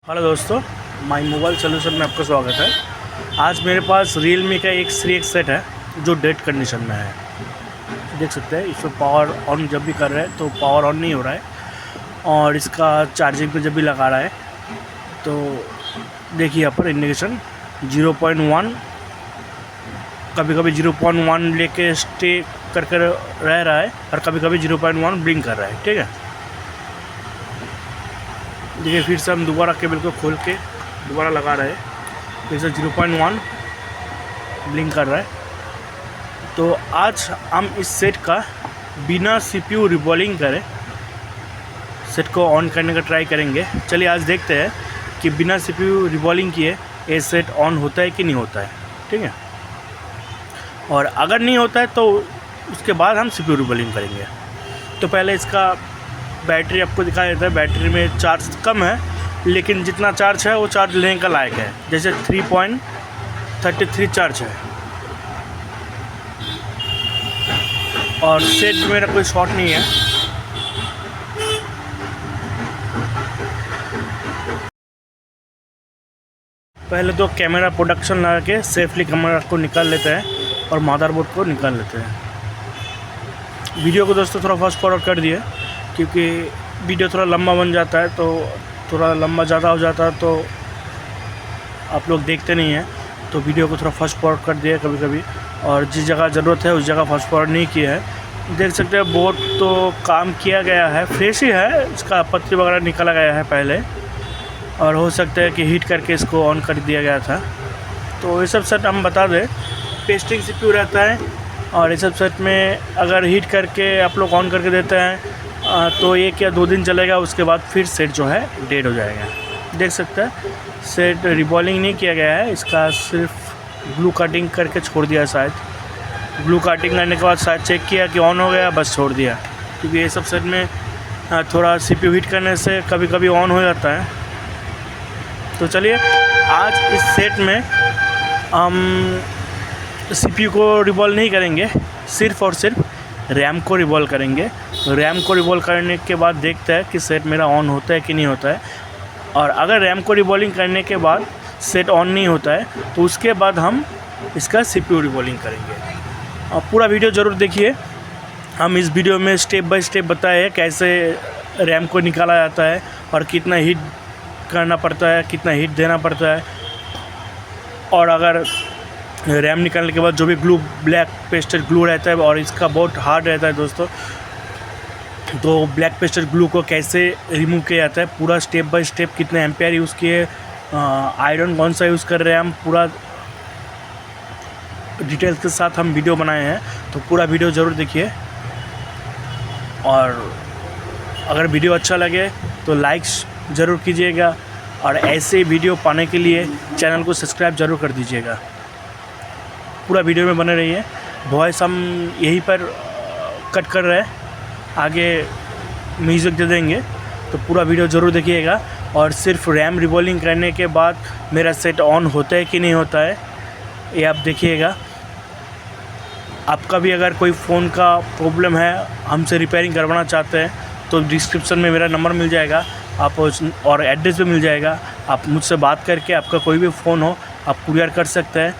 Hello दोस्तों, my mobile solution में आपका स्वागत है। आज मेरे पास Realme का X3 सेट है जो डेड कंडीशन में है। देख सकते हैं इसमें पावर ऑन जब भी कर रहे हैं तो पावर ऑन नहीं हो रहा है, और इसका चार्जिंग पे जब भी लगा रहा है तो देखिए यहाँ पर इंडिकेशन 0.1, कभी कभी 0.1 लेके स्टे कर रह रहा है और कभी कभी 0.1 ब्लिंक कर रहा है। ठीक है, देखिए फिर से हम दोबारा केबल को खोल के दोबारा लगा रहे हैं, फिर से 0.1 ब्लिंक कर रहा है। तो आज हम इस सेट का बिना CPU रिबॉलिंग करे सेट को ऑन करने का ट्राई करेंगे। चलिए आज देखते हैं कि बिना CPU रिबॉलिंग किए ये सेट ऑन होता है कि नहीं होता है। ठीक है, और अगर नहीं होता है तो उसके बाद हम CPU रिबॉलिंग करेंगे। तो पहले इसका बैटरी आपको दिखाया देता है। बैटरी में चार्ज कम है, लेकिन जितना चार्ज है वो चार्ज लेने का लायक है। जैसे 3.33 चार्ज है, और सेट मेरा कोई शॉर्ट नहीं है। पहले तो कैमरा प्रोडक्शन लगा के सेफली कैमरा को निकाल लेते हैं और मदरबोर्ड को निकाल लेते हैं। वीडियो को दोस्तों थोड़ा फास्ट फॉरवर्ड कर दिए, क्योंकि वीडियो थोड़ा लंबा बन जाता है, तो थोड़ा लंबा ज़्यादा हो जाता है तो आप लोग देखते नहीं हैं। तो वीडियो को थोड़ा फास्ट फॉरवर्ड कर दिया कभी कभी, और जिस जगह ज़रूरत है उस जगह फास्ट फॉरवर्ड नहीं किया है। देख सकते हैं बोर्ड तो काम किया गया है, फ्रेश ही है, इसका पत्ती वगैरह निकाला गया है पहले, और हो सकता है कि हीट करके इसको ऑन कर दिया गया था। तो ये सब सेट हम बता दें, पेस्टिंग CPU रहता है, और ये सब सेट में अगर हीट करके आप लोग ऑन करके देते हैं तो 1 या 2 दिन चलेगा, उसके बाद फिर सेट जो है डेड हो जाएगा। देख सकते हैं सेट रिबॉलिंग नहीं किया गया है, इसका सिर्फ ग्लू कटिंग करके छोड़ दिया। शायद ग्लू कटिंग करने के बाद शायद चेक किया कि ऑन हो गया, बस छोड़ दिया। क्योंकि ये सब सेट में थोड़ा CPU हीट करने से कभी कभी ऑन हो जाता है। तो चलिए आज इस सेट में हम CPU को रिवॉल्व नहीं करेंगे, सिर्फ़ और सिर्फ रैम को रिवॉल्व करेंगे। तो रैम को रिवॉल्व करने के बाद देखते हैं कि सेट मेरा ऑन होता है कि नहीं होता है, और अगर रैम को रिवॉल्विंग करने के बाद सेट ऑन नहीं होता है तो उसके बाद हम इसका CPU रिवॉल्विंग करेंगे। और पूरा वीडियो ज़रूर देखिए। हम इस वीडियो में स्टेप बाय स्टेप बताए कैसे रैम को निकाला जाता है और कितना हीट करना पड़ता है, कितना हीट देना पड़ता है, और अगर रैम निकालने के बाद जो भी ग्लू ब्लैक पेस्टेड ग्लू रहता है, और इसका बहुत हार्ड रहता है दोस्तों, तो ब्लैक पेस्टेड ग्लू को कैसे रिमूव किया जाता है, पूरा स्टेप बाय स्टेप, कितने एम्पेयर यूज़ किए, आयरन कौन सा यूज़ कर रहे हैं, हम पूरा डिटेल्स के साथ हम वीडियो बनाए हैं। तो पूरा वीडियो ज़रूर देखिए, और अगर वीडियो अच्छा लगे तो लाइक्स ज़रूर कीजिएगा, और ऐसे वीडियो पाने के लिए चैनल को सब्सक्राइब ज़रूर कर दीजिएगा। पूरा वीडियो में बने रहिए। वॉइस हम यहीं पर कट कर रहे हैं, आगे म्यूज़िक दे देंगे। तो पूरा वीडियो ज़रूर देखिएगा, और सिर्फ रैम रिवॉल्विंग करने के बाद मेरा सेट ऑन होता है कि नहीं होता है ये आप देखिएगा। आपका भी अगर कोई फ़ोन का प्रॉब्लम है, हमसे रिपेयरिंग करवाना चाहते हैं, तो डिस्क्रिप्शन में मेरा नंबर मिल जाएगा, आप और एड्रेस भी मिल जाएगा। आप मुझसे बात करके आपका कोई भी फ़ोन हो आप कुरियर कर सकते हैं।